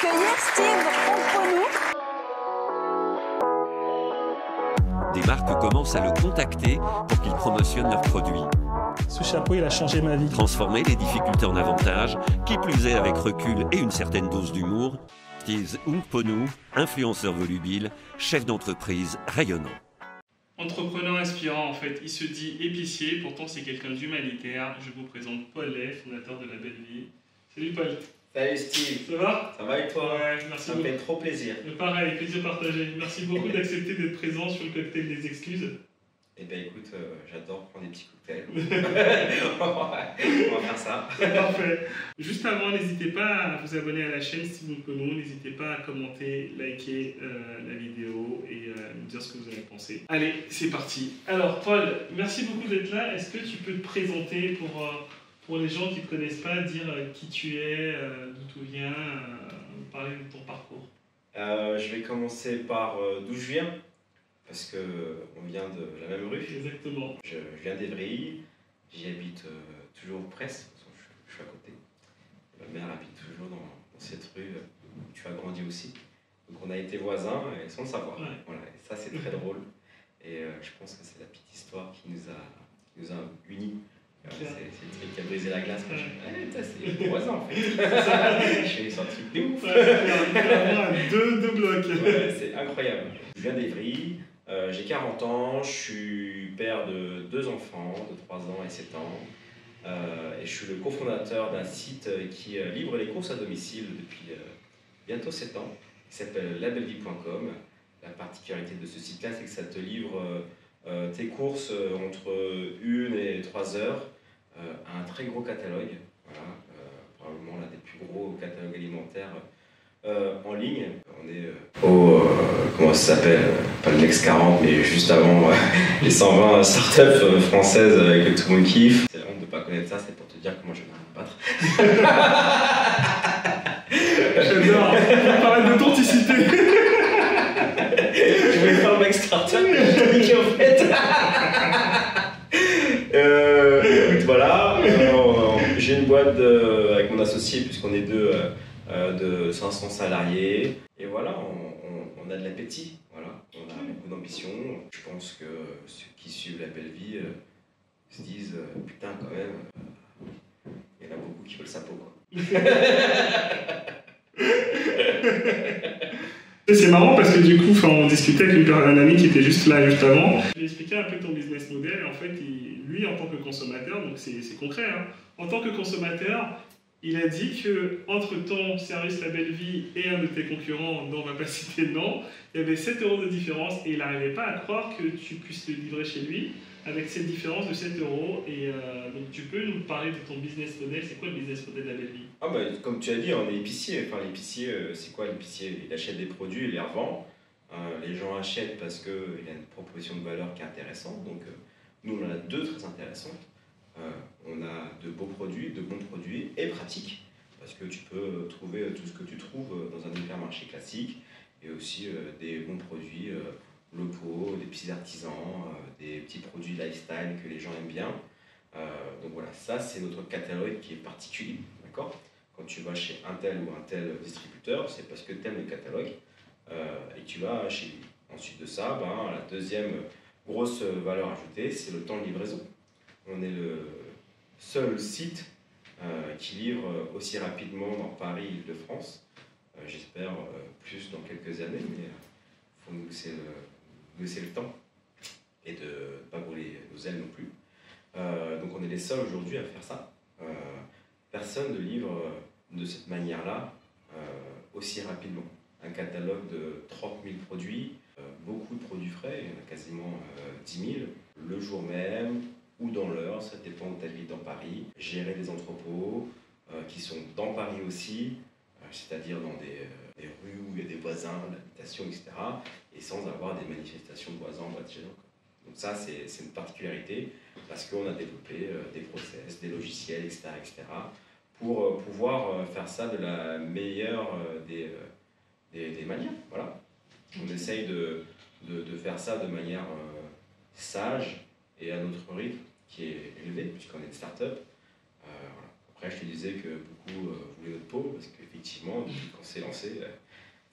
accueillir Steve Pomponou. Des marques commencent à le contacter pour qu'il promotionne leurs produits. Ce chapeau, il a changé ma vie. Transformer les difficultés en avantages, qui plus est avec recul et une certaine dose d'humour, Steve Pomponou, influenceur volubile, chef d'entreprise rayonnant. Entrepreneur inspirant, en fait, il se dit épicier, pourtant c'est quelqu'un d'humanitaire. Je vous présente Paul Lay, fondateur de La Belle Vie. Salut Paul. Salut Steve. Ça va? Ça va et toi? Ouais, merci Ça beaucoup. me fait trop plaisir. Pareil, plaisir partagé. Merci beaucoup d'accepter d'être présent sur le cocktail des excuses. Eh bien écoute, j'adore prendre des petits cocktails. On va faire ça. Parfait. Juste avant, n'hésitez pas à vous abonner à la chaîne Steve Pomponou, n'hésitez pas à commenter, liker la vidéo et nous dire ce que vous en avez pensé. Allez, c'est parti. Alors Paul, merci beaucoup d'être là. Est-ce que tu peux te présenter pour les gens qui ne te connaissent pas, dire qui tu es, d'où tu viens, parler de ton parcours? Je vais commencer par d'où je viens, parce qu'on vient de la même rue. Exactement. Je viens d'Evry, j'y habite toujours presque, parce que je suis à côté. Ma mère habite toujours dans cette rue où tu as grandi aussi. Donc on a été voisins et sans le savoir. Ouais. Voilà, et ça c'est très drôle. Et je pense que c'est la petite histoire qui nous a unis. C'est le truc qui a brisé la glace. C'est le voisin en fait. Je suis sorti de ouf. Ouais, deux blocs. Ouais, c'est incroyable. Je viens d'Evry, j'ai 40 ans, je suis père de 2 enfants de 3 ans et 7 ans. Et je suis le cofondateur d'un site qui livre les courses à domicile depuis bientôt 7 ans, qui s'appelle labellevie.com. La particularité de ce site-là, c'est que ça te livre tes courses entre 1 et 3 heures à un très gros catalogue. Voilà, probablement l'un des plus gros catalogues alimentaires en ligne. On est au, comment ça s'appelle, pas le Next 40, mais juste avant les 120 startups françaises avec le tout le monde kiffe. C'est la honte de ne pas connaître ça, c'est pour te dire comment je vais me battre. J'adore, on parle d'authenticité. Je voulais faire le mec startup, mais j'ai niqué en fait. Écoute, voilà, j'ai une boîte avec mon associé, puisqu'on est deux, de 500 salariés. Et voilà, on a de l'appétit, voilà. On a beaucoup d'ambition. Je pense que ceux qui suivent La Belle Vie se disent putain, quand même, il y en a beaucoup qui veulent sa peau, quoi. C'est marrant parce que du coup, on discutait avec un ami qui était juste là juste avant. Je lui ai expliqué un peu ton business model et en fait, lui en tant que consommateur, donc c'est concret, hein, en tant que consommateur, il a dit que entre ton service La Belle Vie et un de tes concurrents, dont on ne va pas citer le nom, il y avait 7 € de différence et il n'arrivait pas à croire que tu puisses le livrer chez lui avec cette différence de 7 €. Et donc tu peux nous parler de ton business model. C'est quoi le business model de La Belle Vie? Ah bah, comme tu as dit, on est épicier. Enfin, l'épicier, c'est quoi l'épicier? Il achète des produits, il les revend. Les gens achètent parce qu'il a une proposition de valeur qui est intéressante. Donc nous, on en a 2 très intéressantes. On a de beaux produits, de bons produits et pratiques. Parce que tu peux trouver tout ce que tu trouves dans un hypermarché classique. Et aussi des bons produits locaux, des petits artisans, des petits produits lifestyle que les gens aiment bien. Donc voilà, ça c'est notre catalogue qui est particulier, d'accord? Quand tu vas chez un tel ou un tel distributeur, c'est parce que tu aimes le catalogue et tu vas chez lui. Ensuite de ça, la deuxième grosse valeur ajoutée, c'est le temps de livraison. On est le seul site qui livre aussi rapidement dans Paris, Île-de-France. J'espère plus dans quelques années, mais il faut nous laisser le temps et de ne pas brûler nos ailes non plus. Donc on est les seuls aujourd'hui à faire ça. Personne ne livre de cette manière-là aussi rapidement. Un catalogue de 30 000 produits, beaucoup de produits frais, il y en a quasiment 10 000, le jour même ou dans l'heure, ça dépend où tu habites dans Paris. Gérer des entrepôts qui sont dans Paris aussi, c'est-à-dire dans des rues où il y a des voisins, l'habitation, etc. Et sans avoir des manifestations de voisins en bas de chez nous. Donc ça, c'est une particularité parce qu'on a développé des process, des logiciels, etc., etc. pour pouvoir faire ça de la meilleure des manières. Voilà. On essaye de faire ça de manière sage et à notre rythme qui est élevé puisqu'on est une start-up. Voilà. Après, je te disais que beaucoup voulaient notre peau, parce qu'effectivement, depuis qu'on s'est lancé,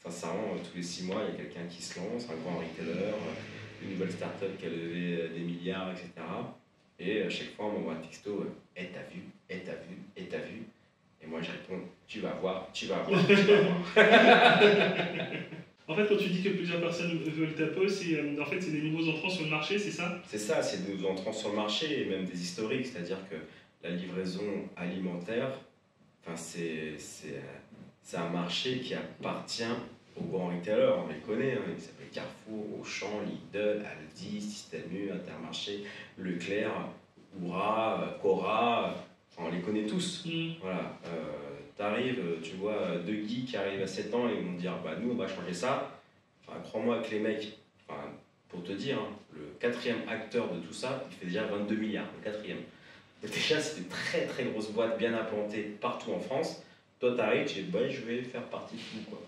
sincèrement, tous les 6 mois, il y a quelqu'un qui se lance, un grand retailer, une nouvelle start-up qui a levé des milliards, etc. Et à chaque fois, on m'envoie un texto, t'as vu, t'as vu, t'as vu. Et moi, je réponds, tu vas voir, tu vas voir, tu vas voir. En fait, quand tu dis que plusieurs personnes veulent ta peau, c'est des nouveaux entrants sur le marché, c'est ça? C'est ça, c'est des nouveaux entrants sur le marché et même des historiques, c'est-à-dire que la livraison alimentaire, c'est un marché qui appartient aux grands retailers, on les connaît, hein, ils s'appellent Carrefour, Auchan, Lidl, Aldi, Système U, Intermarché, Leclerc, Oura, Cora, on les connaît tous. Voilà. T'arrives, tu vois 2 geeks qui arrivent à 7 ans et ils vont te dire bah nous on va changer ça. Enfin, crois-moi que les mecs, pour te dire, hein, le 4e acteur de tout ça, il fait déjà 22 milliards, le 4e. Donc déjà c'est une très très grosse boîte bien implantée partout en France. Toi t'arrives, tu dis bah je vais faire partie de tout quoi.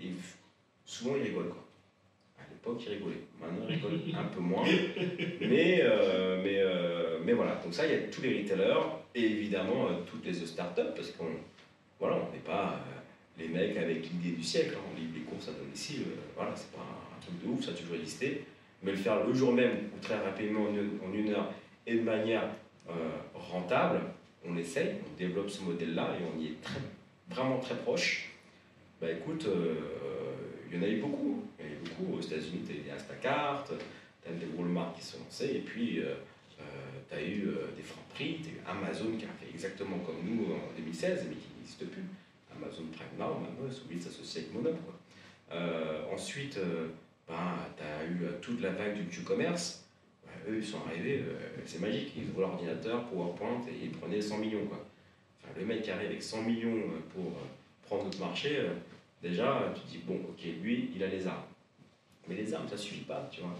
Et souvent ils rigolent quoi. À l'époque ils rigolaient, maintenant ils rigolent un peu moins. Mais voilà, donc ça il y a tous les retailers et évidemment toutes les startups parce qu'on n'est pas les mecs avec l'idée du siècle, hein. On livre les courses à domicile, voilà, c'est pas un truc de ouf, ça a toujours existé. Mais le faire le jour même ou très rapidement en 1 heure et de manière rentable, on essaye, on développe ce modèle-là et on y est vraiment très proche. Bah écoute, il y en a eu beaucoup. Il y en a eu beaucoup aux États-Unis, tu as eu Instacart, tu as des gros marques qui se sont lancées, et puis tu as eu des Franprix, tu as eu Amazon qui a fait exactement comme nous en 2016, mais qui n'existe plus. Amazon Prime Now, maintenant, ils sont obligés de s'associer avec Monop. Ensuite, tu as eu toute la vague du Q-commerce. Eux, ils sont arrivés, c'est magique, ils ouvrent l'ordinateur, PowerPoint, et ils prenaient 100 millions. Quoi. Enfin, le mec qui arrive avec 100 millions pour prendre notre marché, déjà, tu te dis, bon, ok, lui, il a les armes. Mais les armes, ça ne suffit pas, tu vois.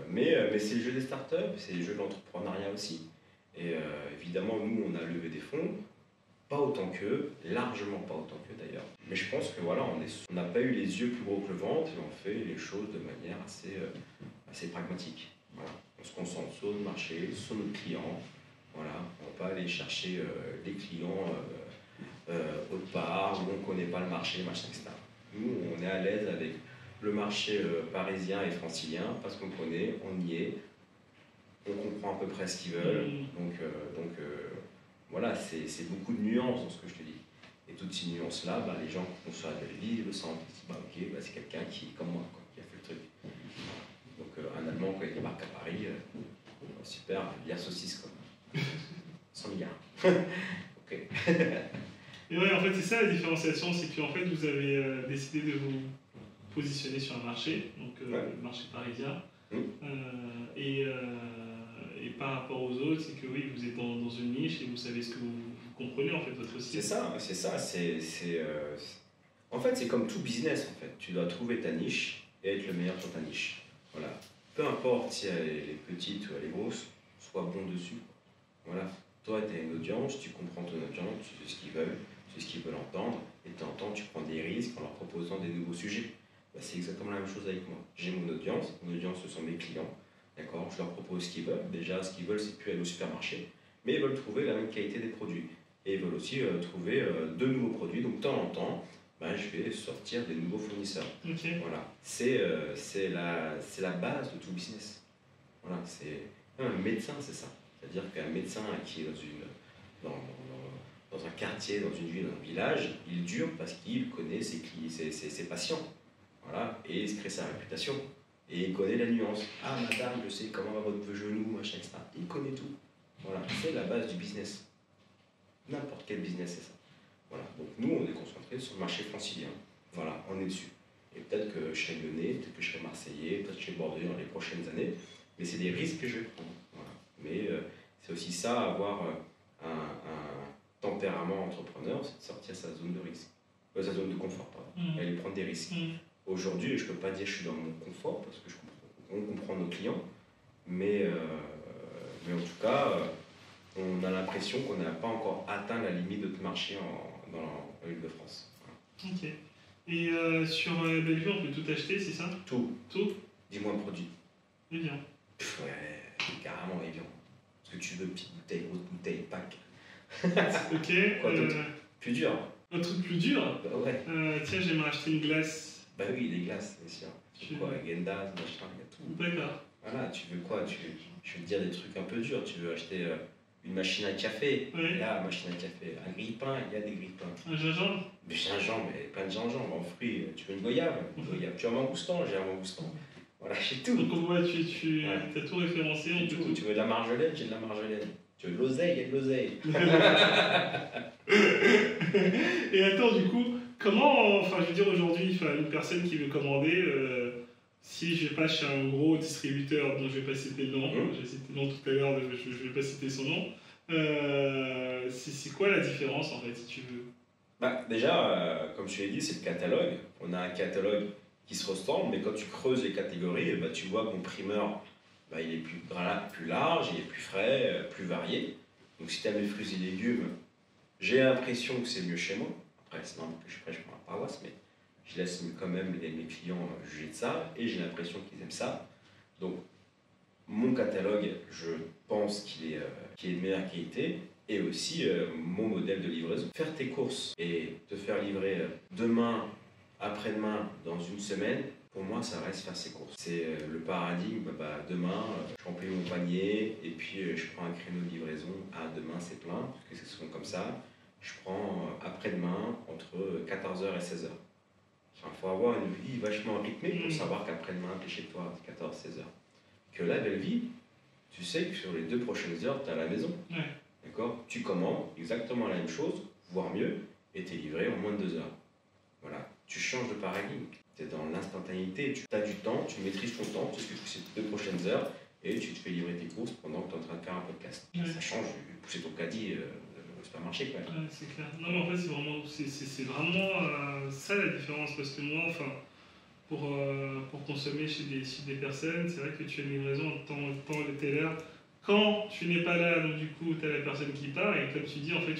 Mais c'est le jeu des startups, c'est le jeu de l'entrepreneuriat aussi. Et évidemment, nous, on a levé des fonds, pas autant qu'eux, largement pas autant qu'eux d'ailleurs. Mais je pense que voilà, on n'a pas eu les yeux plus gros que le ventre et on fait les choses de manière assez pragmatique. Voilà. On se concentre sur le marché, sur nos clients. Voilà. On ne va pas aller chercher les clients autre part, où on ne connaît pas le marché, machin, etc. Nous, on est à l'aise avec le marché parisien et francilien parce qu'on connaît, on y est, on comprend à peu près ce qu'ils veulent. Donc voilà, c'est beaucoup de nuances dans ce que je te dis. Et toutes ces nuances-là, les gens qui conçoivent la vie le sentent. Ils disent, c'est quelqu'un qui, comme moi, quoi, qui a fait le truc. Donc un Allemand, quand il débarque à Paris, super, bière saucisse, quoi. 100 milliards. Ok. Et ouais, en fait, c'est ça la différenciation, c'est qu'en fait, vous avez décidé de vous positionner sur un marché, donc le marché parisien. Et par rapport aux autres, c'est que oui, vous êtes dans une niche et vous savez ce que vous comprenez en fait votre cible. C'est ça. En fait, c'est comme tout business en fait. Tu dois trouver ta niche et être le meilleur sur ta niche. Voilà. Peu importe si elle est petite ou elle est grosse, sois bon dessus. Voilà. Toi, tu as une audience, tu comprends ton audience, tu sais ce qu'ils veulent, tu sais ce qu'ils veulent entendre, et de temps en temps, tu prends des risques en leur proposant des nouveaux sujets. C'est exactement la même chose avec moi. J'ai mon audience, ce sont mes clients. D'accord, je leur propose ce qu'ils veulent. Déjà, ce qu'ils veulent, c'est plus aller au supermarché, mais ils veulent trouver la même qualité des produits. Et ils veulent aussi trouver de nouveaux produits. Donc, de temps en temps, je vais sortir des nouveaux fournisseurs. Okay. Voilà, c'est la base de tout business. Voilà, c'est un médecin, c'est ça. C'est-à-dire qu'un médecin qui est dans un quartier, dans une ville, dans un village, il dure parce qu'il connaît ses patients. Voilà, et il se crée sa réputation. Et il connaît la nuance. Ah, madame, je sais comment va votre genou, machin, etc. Il connaît tout. Voilà, c'est la base du business. N'importe quel business, c'est ça. Voilà, donc nous, on est concentré sur le marché francilien. Voilà, on est dessus. Et peut-être que je serai lyonnais, peut-être que je serai marseillais, peut-être que je serai bordelais dans les prochaines années. Mais c'est des risques que je vais prendre. Voilà. Mais c'est aussi ça, avoir un tempérament entrepreneur, c'est de sortir sa zone de risque. Sa zone de confort, pardon. Et aller prendre des risques. Aujourd'hui, je ne peux pas dire que je suis dans mon confort parce que on comprend nos clients, mais en tout cas, on a l'impression qu'on n'a pas encore atteint la limite de notre marché dans l'Île-de-France. Voilà. Ok. Et sur Bellevue, on peut tout acheter, c'est ça? Tout. Tout? Dis-moi un produit. Evian. Ouais, carrément Evian. Ce que tu veux, petite bouteille, grosse bouteille, pack. Ok. Quoi d'autre? Plus dur. Un truc plus dur. Bah ouais. Tiens, j'aimerais acheter une glace. Bah oui, des glaces, bien sûr. Tu veux quoi? Gendas, machin, il y a tout. D'accord. Voilà, tu veux quoi? Je veux te dire des trucs un peu durs. Tu veux acheter une machine à café. Oui. Là, machine à café. Un grille-pain, il y a des grille-pains. Un gingembre. Du gingembre, mais pas de gingembre. En fruits, tu veux une goyave? Une goyave. Tu veux un mangoustan? J'ai un mangoustan. Voilà, j'ai tout. Donc on voit, tu Ouais. as tout référencé. J'ai tout. Tu veux de la marjolaine? J'ai de la marjolaine. Tu veux de l'oseille? Il y a de l'oseille. Et attends, du coup, comment, enfin, je veux dire, aujourd'hui, une personne qui veut commander, si je passe chez un gros distributeur dont je vais pas citer le nom, j'ai cité le nom tout à l'heure, je vais pas citer son nom, c'est quoi la différence en fait, si tu veux? Bah, déjà, comme je l'ai dit, c'est le catalogue. On a un catalogue qui se ressemble, mais quand tu creuses les catégories, bah, tu vois que mon primeur, bah, il est plus large, il est plus frais, plus varié. Donc si tu aimes les fruits et légumes, j'ai l'impression que c'est mieux chez moi. Après, c'est normal que je prêche pour la paroisse, mais je laisse quand même mes clients juger de ça, et j'ai l'impression qu'ils aiment ça. Donc, mon catalogue, je pense qu'il est de meilleure qualité, et aussi mon modèle de livraison. Faire tes courses et te faire livrer demain, après-demain, dans une semaine, pour moi, ça reste faire ses courses. C'est le paradigme, demain, je remplis mon panier, et puis je prends un créneau de livraison. Ah, demain, c'est plein, parce que c'est souvent comme ça. Je prends après-demain, entre 14h et 16h. Il faut avoir une vie vachement rythmée pour savoir qu'après-demain, tu es chez toi à 14-16h. Que la belle vie, tu sais que sur les 2 prochaines heures, tu es à la maison. Ouais. D'accord? Tu commandes exactement la même chose, voire mieux, et tu es livré en moins de 2 heures. Voilà. Tu changes de paradigme. Tu es dans l'instantanéité. Tu as du temps, tu maîtrises ton temps, tu sais ce que tu fais ces 2 prochaines heures, et tu te fais livrer tes courses pendant que tu es en train de faire un podcast. Ouais. Ça change de pousser ton caddie au supermarché, quoi. Ouais, c'est clair. Non, mais en fait, c'est vraiment ça la différence. Parce que moi, enfin, pour consommer chez des personnes, c'est vrai que tu as une livraison en temps de telle heure. Quand tu n'es pas là, donc du coup, tu as la personne qui part, et comme tu dis, en fait,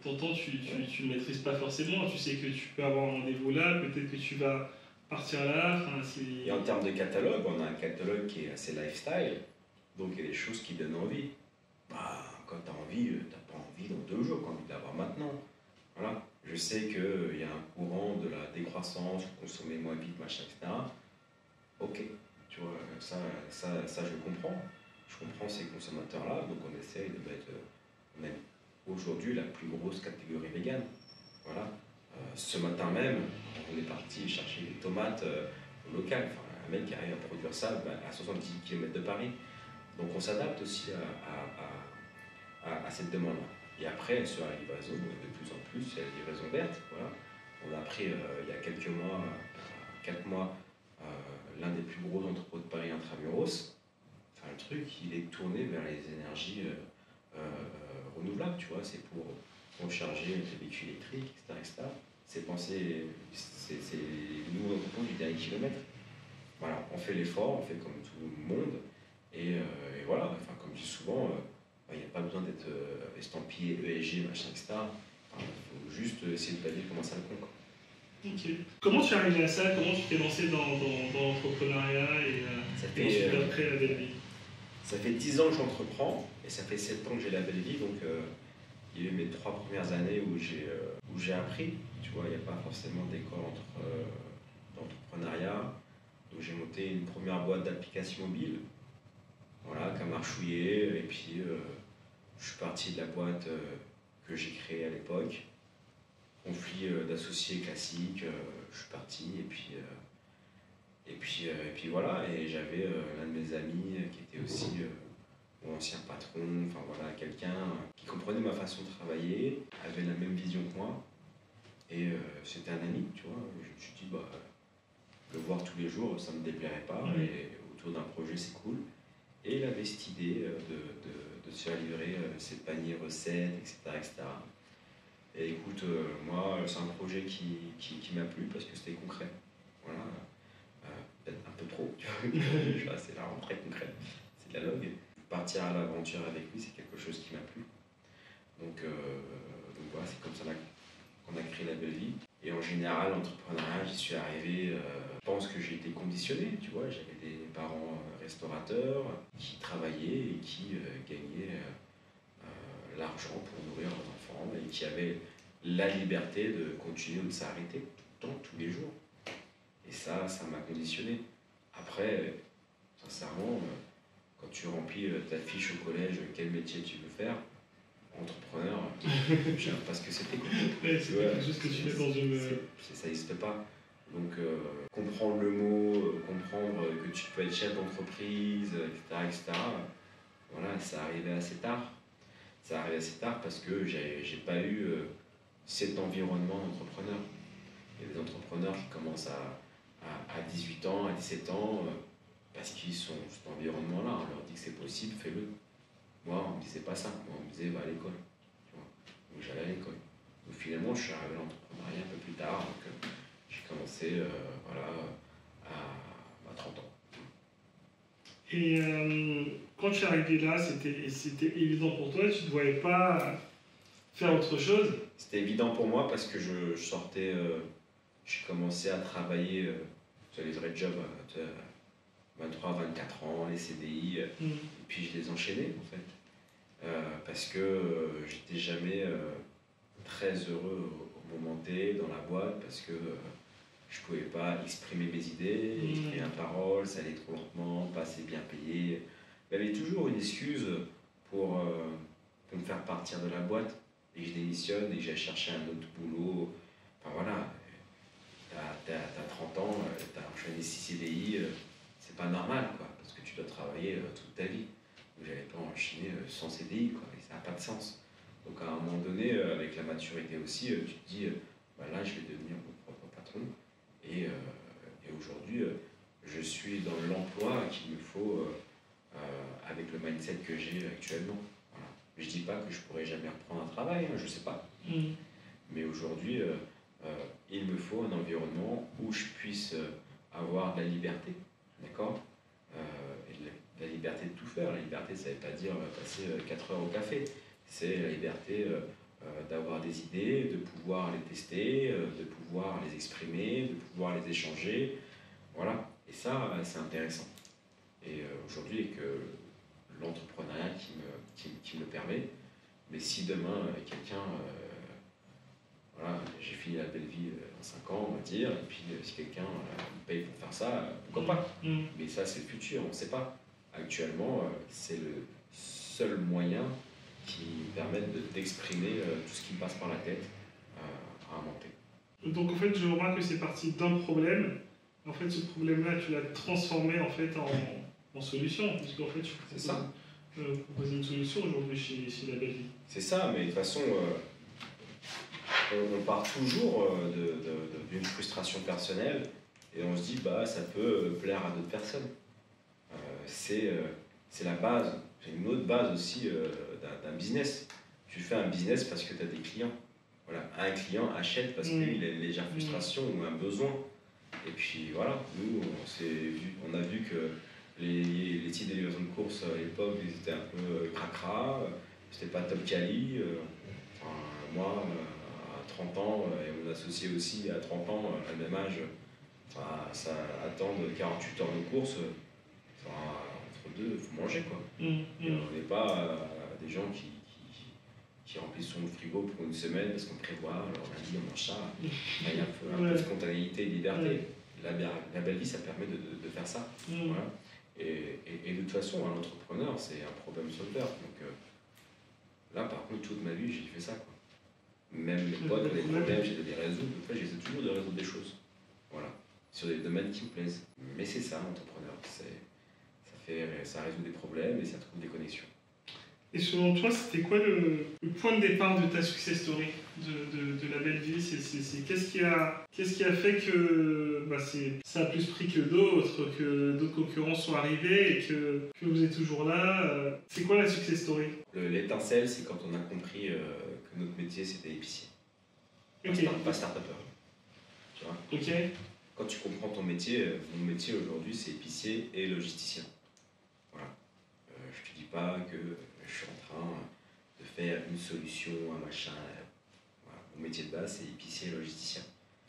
ton temps, tu ne le maîtrises pas forcément. Tu sais que tu peux avoir un rendez-vous là, peut-être que tu vas partir là. Et en termes de catalogue, on a un catalogue qui est assez lifestyle, donc il y a des choses qui donnent envie. Bah, quand tu as envie, tu n'as pas envie dans 2 jours, tu as envie d'avoir maintenant. Voilà. Je sais qu'il y a un courant de la décroissance, consommer moins vite, machin, etc. Ok, tu vois, ça je comprends. Je comprends ces consommateurs-là, donc on essaye de mettre, même aujourd'hui, la plus grosse catégorie végane. Voilà. Ce matin même, on est parti chercher des tomates au local. Enfin, un mec qui arrive à produire ça à 70 km de Paris. Donc on s'adapte aussi à cette demande-là. Et après, sur la livraison, de plus en plus, il y a la livraison verte. Voilà. On a pris il y a quelques mois, 4 mois, l'un des plus gros entrepôts de Paris intramuros. Enfin, le truc, il est tourné vers les énergies renouvelables, tu vois. C'est pour recharger les véhicules électriques, etc. C'est pensé, nous, entrepôt du dernier kilomètre. Voilà, on fait l'effort, on fait comme tout le monde. Et voilà, enfin, comme je dis souvent, il n'y a pas besoin d'être estampillé ESG, machin, etc. Il faut juste essayer de pallier comment ça le con. Ok. Comment tu es arrivé à ça? Comment tu t'es lancé dans l'entrepreneuriat et ensuite après la belle vie? Ça fait 10 ans que j'entreprends et ça fait 7 ans que j'ai la belle vie. Donc il y a eu mes 3 premières années où j'ai appris. Tu vois, il n'y a pas forcément d'école d'entrepreneuriat. Donc j'ai monté une première boîte d'applications mobiles. Voilà, qui a marchouillé, et puis je suis parti de la boîte que j'ai créée à l'époque. Conflit d'associés classique, je suis parti, et puis voilà, et j'avais l'un de mes amis qui était aussi mon ancien patron, enfin voilà, quelqu'un qui comprenait ma façon de travailler, avait la même vision que moi, et c'était un ami, tu vois. Je me suis dit, le voir tous les jours, ça ne me déplairait pas, et autour d'un projet, c'est cool. Et il avait cette idée de se faire livrer ses paniers recettes, etc. Et écoute, moi, c'est un projet qui m'a plu parce que c'était concret. Voilà. Peut-être un peu trop, tu vois. C'est vraiment très concret. C'est de la log. Partir à l'aventure avec lui, c'est quelque chose qui m'a plu. Donc voilà, c'est comme ça qu'on a créé la belle vie. Et en général, l'entrepreneuriat, j'y suis arrivé, je pense que j'ai été conditionné, tu vois. J'avais des parents restaurateurs qui travaillaient et qui gagnaient l'argent pour nourrir leurs enfants et qui avaient la liberté de continuer ou de s'arrêter tout le temps, tous les jours. Et ça m'a conditionné. Après, sincèrement, quand tu remplis ta fiche au collège, quel métier tu veux faire, entrepreneur, je sais pas ce que c'était. Ouais, c'est quelque chose que tu fais dans une... Ça n'existe pas. Donc, comprendre le mot, comprendre que tu peux être chef d'entreprise, etc., voilà, ça arrivait assez tard. Ça arrivait assez tard parce que j'ai pas eu cet environnement d'entrepreneur. Il y a des entrepreneurs qui commencent à 18 ans, à 17 ans, parce qu'ils sont dans cet environnement-là. On leur dit que c'est possible, fais-le. Moi, on me disait pas ça. Moi, on me disait, va à l'école. Donc, j'allais à l'école. Donc, finalement, je suis arrivé à l'entrepreneuriat un peu plus tard. Donc, j'ai commencé voilà, à 30 ans. Et quand tu es arrivé là, c'était évident pour toi, tu ne te voyais pas faire autre chose? C'était évident pour moi parce que je sortais, j'ai commencé à travailler sur les vrais jobs, 23, 24 ans, les CDI, et puis je les enchaînais en fait. Parce que j'étais jamais très heureux au moment T dans la boîte parce que je pouvais pas exprimer mes idées, exprimer ma parole, ça allait trop lentement, pas assez bien payé. Il y avait toujours une excuse pour me faire partir de la boîte et que je démissionne et que j'aille chercher un autre boulot. Enfin voilà, t'as 30 ans, t'as enchaîné 6 CDI, c'est pas normal quoi, parce que tu dois travailler toute ta vie. Donc j'avais pas enchaîné 100 CDI quoi, et ça n'a pas de sens. Donc à un moment donné, avec la maturité aussi, tu te dis, bah là je vais devenir mon propre patron. Et aujourd'hui, je suis dans l'emploi qu'il me faut avec le mindset que j'ai actuellement. Voilà. Je ne dis pas que je ne pourrai jamais reprendre un travail, hein, je ne sais pas. Mais aujourd'hui, il me faut un environnement où je puisse avoir de la liberté, d'accord, et la liberté de tout faire. La liberté, ça ne veut pas dire passer 4 heures au café. C'est la liberté d'avoir des idées, de pouvoir les tester, de pouvoir les exprimer, de pouvoir les échanger. Voilà. Et ça, c'est intéressant. Et aujourd'hui, avec l'entrepreneuriat qui me le permet, mais si demain, quelqu'un... voilà, j'ai fini la belle vie en 5 ans, on va dire, et puis si quelqu'un me paye pour faire ça, pourquoi pas. Mais ça, c'est le futur, on ne sait pas. Actuellement, c'est le seul moyen qui me permettent d'exprimer tout ce qui me passe par la tête à inventer. Donc en fait, je remarque que c'est parti d'un problème. En fait, ce problème-là, tu l'as transformé en fait en solution, puisqu'en fait, tu proposes une solution aujourd'hui chez La Belle Vie. C'est ça, mais de toute façon, on part toujours d'une frustration personnelle et on se dit, bah, ça peut plaire à d'autres personnes. C'est la base. C'est une autre base aussi d'un business. Tu fais un business parce que tu as des clients. Voilà. Un client achète parce qu'il a une légère frustration ou un besoin. Et puis voilà, nous, on a vu que les sites de livraison de courses à l'époque, ils étaient un peu cracra, c'était pas top quali. Moi, à 30 ans, et mon associé aussi à 30 ans, à le même âge, ça attendre 48 heures de course. Entre deux, il faut manger quoi. Et on n'est pas des gens qui remplissent son frigo pour une semaine parce qu'on prévoit, alors lundi on mange ça. Il y a un peu de spontanéité et de liberté. La belle vie, ça permet de faire ça. Voilà. Et de toute façon, un entrepreneur, c'est un problème solver. Donc là, par contre, toute ma vie, j'ai fait ça. Quoi. Même les potes, les problèmes, j'ai des résoudre. En fait, j'essaie toujours de résoudre des choses. Voilà. Sur des domaines qui me plaisent. Mais c'est ça, l'entrepreneur. Ça résout des problèmes et ça trouve des connexions. Et selon toi, c'était quoi le point de départ de ta success story de La Belle Vie? Qu'est-ce qui a fait que ça a plus pris que d'autres concurrents sont arrivés et que vous êtes toujours là? C'est quoi la success story? L'étincelle, c'est quand on a compris que notre métier, c'était épicier. Pas start-upper. Tu vois? Ok. Quand tu comprends ton métier, mon métier aujourd'hui, c'est épicier et logisticien. Voilà. Je te dis pas que je suis en train de faire une solution, un machin. Voilà. Mon métier de base, c'est épicier et logisticien.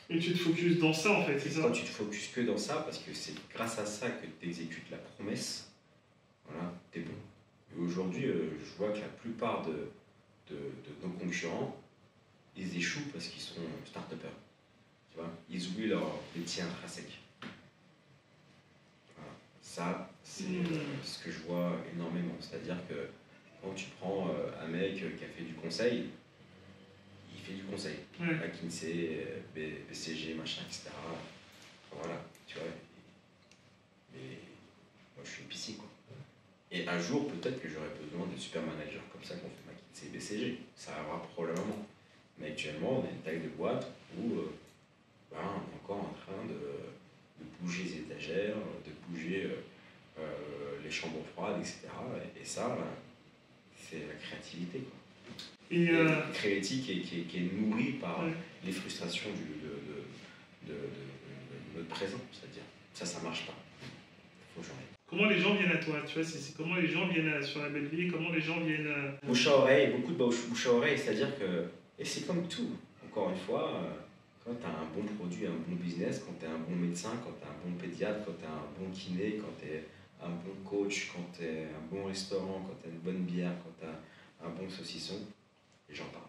Et tu te focuses dans ça, en fait, c'est ça? Quand tu te focuses que dans ça, parce que c'est grâce à ça que tu exécutes la promesse, voilà, t'es bon. Et aujourd'hui, je vois que la plupart nos concurrents, ils échouent parce qu'ils sont start-upers. Tu vois, ils oublient leur métier intrinsèque. Voilà. Ça, c'est ce que je vois énormément. C'est-à-dire que quand tu prends un mec qui a fait du conseil, il fait du conseil. McKinsey, BCG, machin, etc. Voilà, tu vois. Mais moi, je suis épicier, quoi. Et un jour, peut-être que j'aurai besoin de super managers comme ça qu'on fait McKinsey, BCG. Ça arrivera probablement. Mais actuellement, on a une taille de boîte où on est encore en train de bouger les étagères, de bouger les chambres froides, etc. Et ça, c'est la créativité, quoi. Et la créativité qui est nourrie par les frustrations de notre présent. C'est-à-dire, ça marche pas. Faut changer. Comment les gens viennent à toi, tu vois, c'est comment les gens viennent sur la belle ville, comment les gens viennent... Bouche à oreille, beaucoup de bouche à oreille, c'est-à-dire que... Et c'est comme tout, encore une fois, quand tu as un bon produit, un bon business, quand tu es un bon médecin, quand tu es un bon pédiatre, quand tu es un bon kiné, quand tu es un bon coach, quand tu es un bon restaurant, quand tu as une bonne bière, quand tu as un bon saucisson, les gens parlent.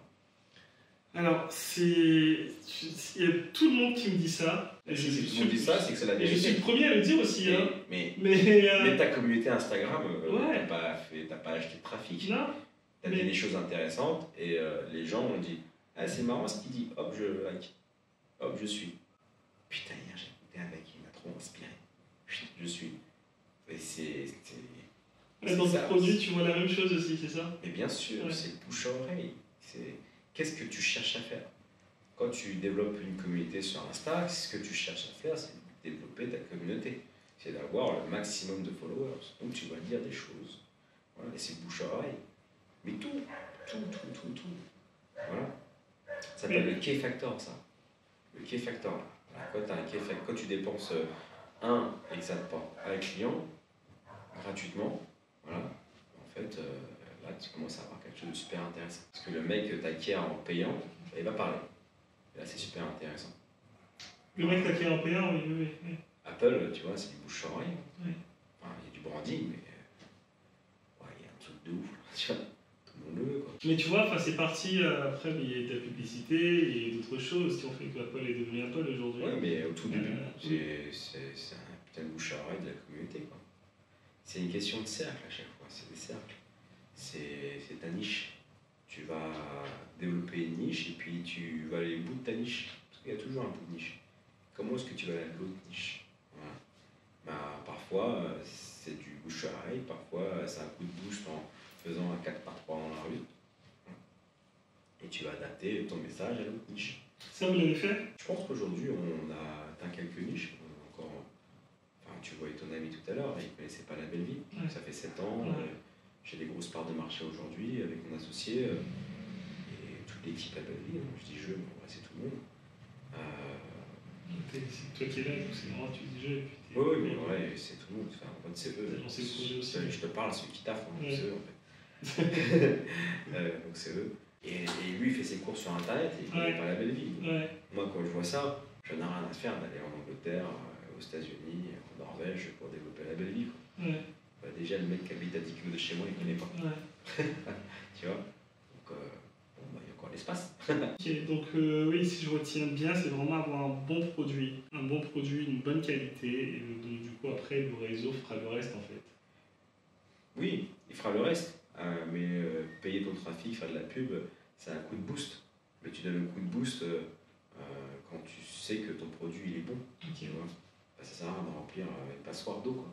Alors, il y a tout le monde qui me dit ça. Et si tout le monde dit ça, c'est que c'est la vérité. Je suis le premier à le dire aussi. Mais ta communauté Instagram, t'as pas acheté de trafic. Non. T'as dit des choses intéressantes et les gens ont dit ah, c'est marrant ce qu'il dit, hop, je like, hop, je suis. Putain, hier j'ai écouté un mec qui m'a trop inspiré. Je suis. Et c'est. Dans ce produit, tu vois la même chose aussi, c'est ça? Mais bien sûr, c'est bouche à oreille. Qu'est-ce que tu cherches à faire? Quand tu développes une communauté sur Insta, ce que tu cherches à faire, c'est de développer ta communauté. C'est d'avoir le maximum de followers. Donc tu vas dire des choses. Voilà, et c'est bouche à oreille. Mais tout. Voilà. Ça s'appelle le key factor, ça. Le key factor. Quand tu dépenses et que ça te porte à un client, gratuitement, voilà, en fait, là, tu commences à avoir quelque chose de super intéressant. Parce que le mec t'acquiert en payant, il va parler. Et là, c'est super intéressant. Le mec t'acquiert en payant, oui. Apple, tu vois, c'est du bouche à oreille. Oui. Enfin, il y a du branding, mais il y a un truc de ouf, tu vois. Quoi. Mais tu vois, c'est parti, après il y a eu de la publicité et d'autres choses qui ont fait qu'Apple est devenu Apple aujourd'hui. Oui, mais au tout début, c'est un putain de bouche à oreille de la communauté. C'est une question de cercle à chaque fois, c'est des cercles. C'est ta niche. Tu vas développer une niche et puis tu vas aller au bout de ta niche. Parce qu'il y a toujours un bout de niche. Comment est-ce que tu vas aller à l'autre niche? Voilà. Parfois, c'est du bouche à oreille, parfois, c'est un coup de boost en faisant un 4x3 dans la rue. Et tu vas adapter ton message à l'autre niche. Ça, vous l'avez fait? Je pense qu'aujourd'hui, on a atteint quelques niches. Encore, tu voyais ton ami tout à l'heure, il ne connaissait pas la belle vie. Ça fait 7 ans. J'ai des grosses parts de marché aujourd'hui avec mon associé et toute l'équipe à belle vie. Je dis je, mais en vrai, c'est tout le monde. C'est toi qui es là, donc c'est marrant, tu dis je. Oui, mais en vrai, c'est tout le monde. Enfin, en fait, c'est eux. Je te parle, ceux qui taffent, c'est eux en fait. Donc c'est eux. Et lui, il fait ses courses sur Internet et il ne connaît pas la belle vie. Moi, quand je vois ça, je n'ai rien à faire d'aller en Angleterre, aux États-Unis, en Norvège pour développer la belle vie. Déjà, le mec qui habite à 10 km de chez moi, il ne connaît pas. Tu vois? Donc, il y a encore l'espace. Donc, oui, si je retiens bien, c'est vraiment avoir un bon produit, une bonne qualité. Et donc, du coup, après, le réseau fera le reste en fait. Oui, il fera le reste. Mais payer ton trafic, faire de la pub, c'est un coup de boost. Mais tu donnes un coup de boost quand tu sais que ton produit il est bon. Tu vois, ça sert à rien de remplir une passoire d'eau.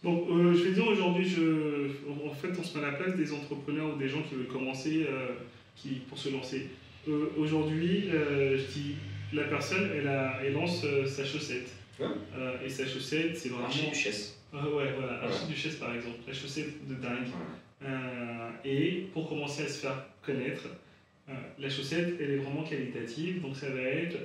Bon, je vais dire aujourd'hui, en fait, on se met à la place des entrepreneurs ou des gens qui veulent commencer, pour se lancer. Aujourd'hui, je dis, la personne, elle lance sa chaussette. Et sa chaussette, c'est vraiment... Archiduchesse. Voilà, Archiduchesse par exemple, la chaussette de dingue. Et pour commencer à se faire connaître, la chaussette, elle est vraiment qualitative, donc ça va être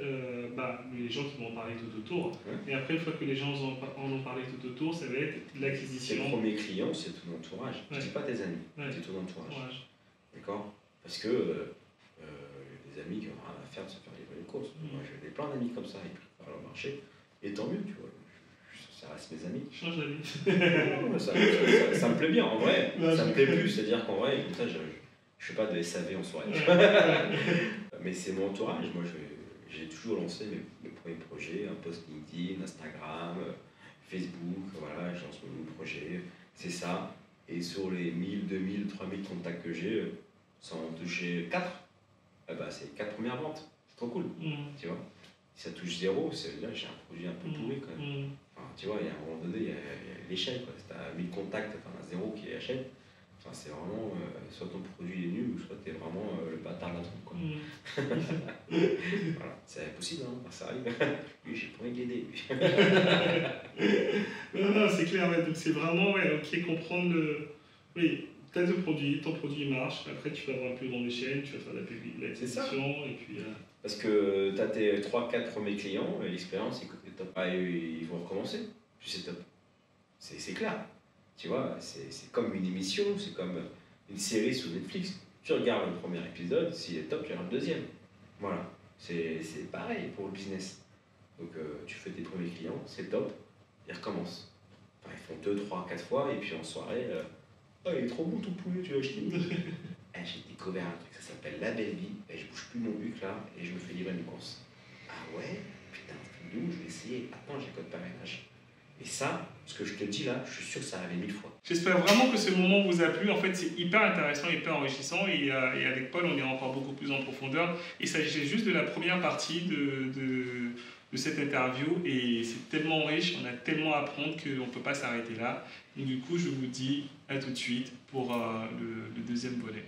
les gens qui vont en parler tout autour. Et après, une fois que les gens en ont parlé tout autour, ça va être l'acquisition. Le premier client, c'est ton entourage. Je ne dis pas tes amis, c'est ton entourage. D'accord? Parce que des amis qui n'ont rien à faire de se faire livrer les courses. Moi, j'ai plein d'amis comme ça, ils préfèrent leur marché. Et tant mieux, tu vois. Ça reste mes amis. Change d'avis. Ça me plaît bien, en vrai. Ça me plaît plus. C'est-à-dire qu'en vrai, comme ça, Je fais pas de SAV en soirée. Mais c'est mon entourage. Moi, j'ai toujours lancé mes premiers projets, un post LinkedIn, Instagram, Facebook, voilà, je lance mon projet, c'est ça. Et sur les 1000, 2000, 3000 contacts que j'ai, sans toucher 4, c'est 4 premières ventes. C'est trop cool, tu vois. Si ça touche 0, c'est là j'ai un produit un peu pourri quand même. Enfin, tu vois, il y a un moment donné, il y a l'échec. Si tu as 1000 contacts, enfin, 0 qui achète, enfin, c'est vraiment soit ton produit est nul, ou soit tu es vraiment le bâtard de la troupe, quoi. Voilà, c'est possible, hein, ça arrive. Lui, j'ai pas envie de l'aider. Non, c'est clair, ouais. Donc c'est vraiment ok, comprendre le. Oui, tu as ton produit marche, après tu vas avoir un plus grande échelle, tu vas faire de la publication, et puis. Parce que tu as tes 3-4 premiers clients, et l'expérience est top. Ils vont recommencer, puis c'est top. C'est clair. Tu vois, c'est comme une émission, c'est comme une série sur Netflix. Tu regardes le premier épisode, s'il est top, tu regardes le deuxième. Voilà, c'est pareil pour le business. Donc tu fais tes premiers clients, c'est top, ils recommencent. Enfin, ils font 2, 3, 4 fois, et puis en soirée, oh, il est trop bon ton poulet, tu l'as acheté. J'ai découvert un truc, ça s'appelle La Belle Vie, et je bouge plus mon buc là, et je me fais livrer une course. Ah ouais, putain, d'où je vais essayer. Attends, j'ai code parrainage. Et ça, ce que je te dis là, je suis sûr que ça arrive 1000 fois. J'espère vraiment que ce moment vous a plu. En fait, c'est hyper intéressant, hyper enrichissant. Et avec Paul, on est encore beaucoup plus en profondeur. Il s'agissait juste de la première partie de cette interview. Et c'est tellement riche, on a tellement à apprendre qu'on ne peut pas s'arrêter là. Donc du coup, je vous dis à tout de suite pour le deuxième volet.